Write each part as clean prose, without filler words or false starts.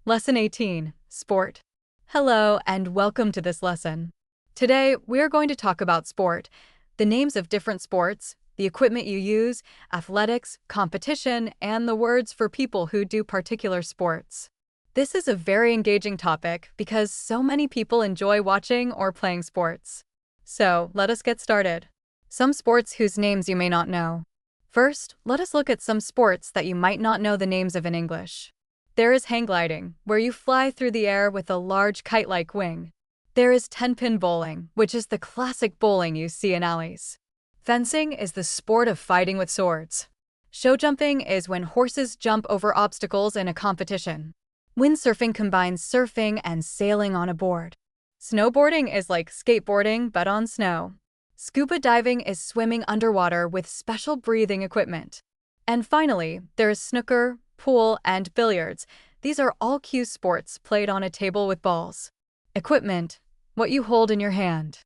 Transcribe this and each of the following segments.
Lesson 18, Sport. Hello and welcome to this lesson. Today, we are going to talk about sport, the names of different sports, the equipment you use, athletics, competition, and the words for people who do particular sports. This is a very engaging topic because so many people enjoy watching or playing sports. So, let us get started. Some sports whose names you may not know. First, let us look at some sports that you might not know the names of in English. There is hang gliding, where you fly through the air with a large kite-like wing. There is 10-pin bowling, which is the classic bowling you see in alleys. Fencing is the sport of fighting with swords. Show jumping is when horses jump over obstacles in a competition. Windsurfing combines surfing and sailing on a board. Snowboarding is like skateboarding but on snow. Scuba diving is swimming underwater with special breathing equipment. And finally, there is snooker, pool, and billiards. These are all cue sports played on a table with balls. Equipment, what you hold in your hand.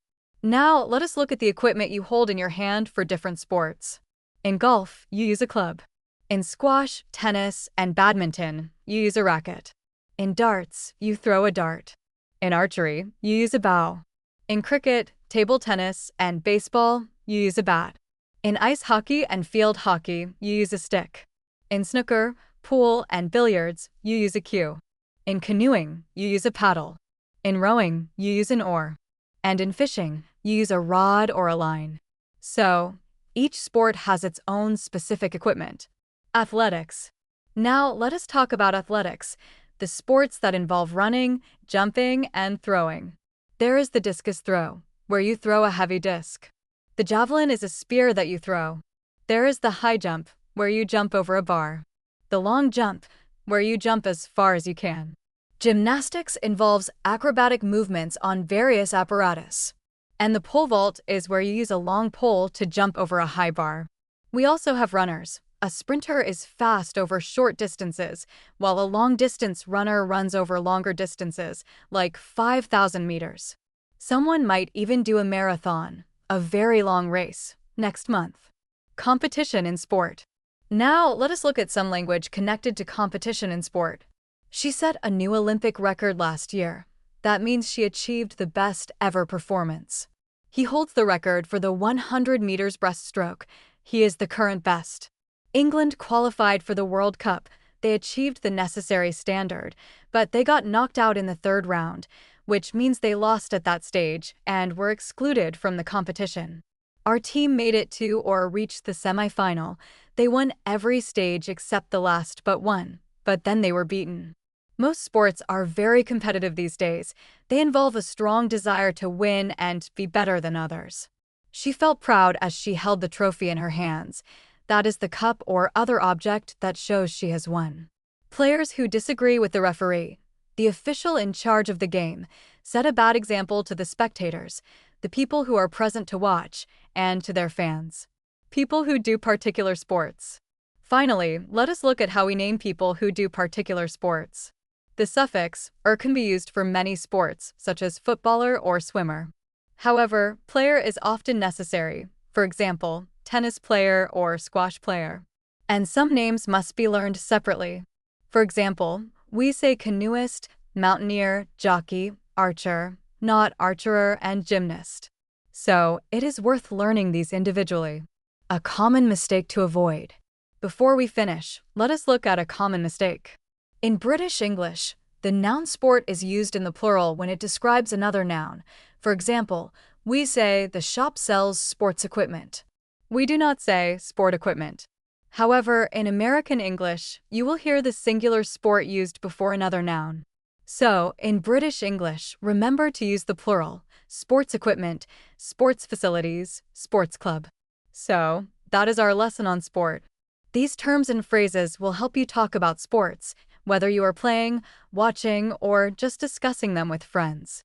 Now, let us look at the equipment you hold in your hand for different sports. In golf, you use a club. In squash, tennis, and badminton, you use a racket. In darts, you throw a dart. In archery, you use a bow. In cricket, table tennis, and baseball, you use a bat. In ice hockey and field hockey, you use a stick. In snooker, pool, and billiards, you use a cue. In canoeing, you use a paddle. In rowing, you use an oar. And in fishing, you use a rod or a line. So, each sport has its own specific equipment. Athletics. Now, let us talk about athletics, the sports that involve running, jumping, and throwing. There is the discus throw, where you throw a heavy disc. The javelin is a spear that you throw. There is the high jump, where you jump over a bar. The long jump, where you jump as far as you can. Gymnastics involves acrobatic movements on various apparatus. And the pole vault is where you use a long pole to jump over a high bar. We also have runners. A sprinter is fast over short distances, while a long-distance runner runs over longer distances, like 5,000 meters. Someone might even do a marathon, a very long race, next month. Competition in sport. Now, let us look at some language connected to competition in sport. She set a new Olympic record last year. That means she achieved the best ever performance. He holds the record for the 100 meters breaststroke. He is the current best. England qualified for the World Cup. They achieved the necessary standard, but they got knocked out in the third round, which means they lost at that stage and were excluded from the competition. Our team made it to or reached the semi-final. They won every stage except the last but one, but then they were beaten. Most sports are very competitive these days. They involve a strong desire to win and be better than others. She felt proud as she held the trophy in her hands. That is the cup or other object that shows she has won. Players who disagree with the referee, the official in charge of the game, set a bad example to the spectators, the people who are present to watch, and to their fans. People who do particular sports. Finally, let us look at how we name people who do particular sports. The suffix "er" can be used for many sports, such as footballer or swimmer. However, player is often necessary, for example, tennis player or squash player. And some names must be learned separately. For example, we say canoeist, mountaineer, jockey, archer, not archerer, and gymnast. So, it is worth learning these individually. A common mistake to avoid. Before we finish, let us look at a common mistake. In British English, the noun sport is used in the plural when it describes another noun. For example, we say the shop sells sports equipment. We do not say sport equipment. However, in American English, you will hear the singular sport used before another noun. So, in British English, remember to use the plural, sports equipment, sports facilities, sports club. So, that is our lesson on sport. These terms and phrases will help you talk about sports, whether you are playing, watching, or just discussing them with friends.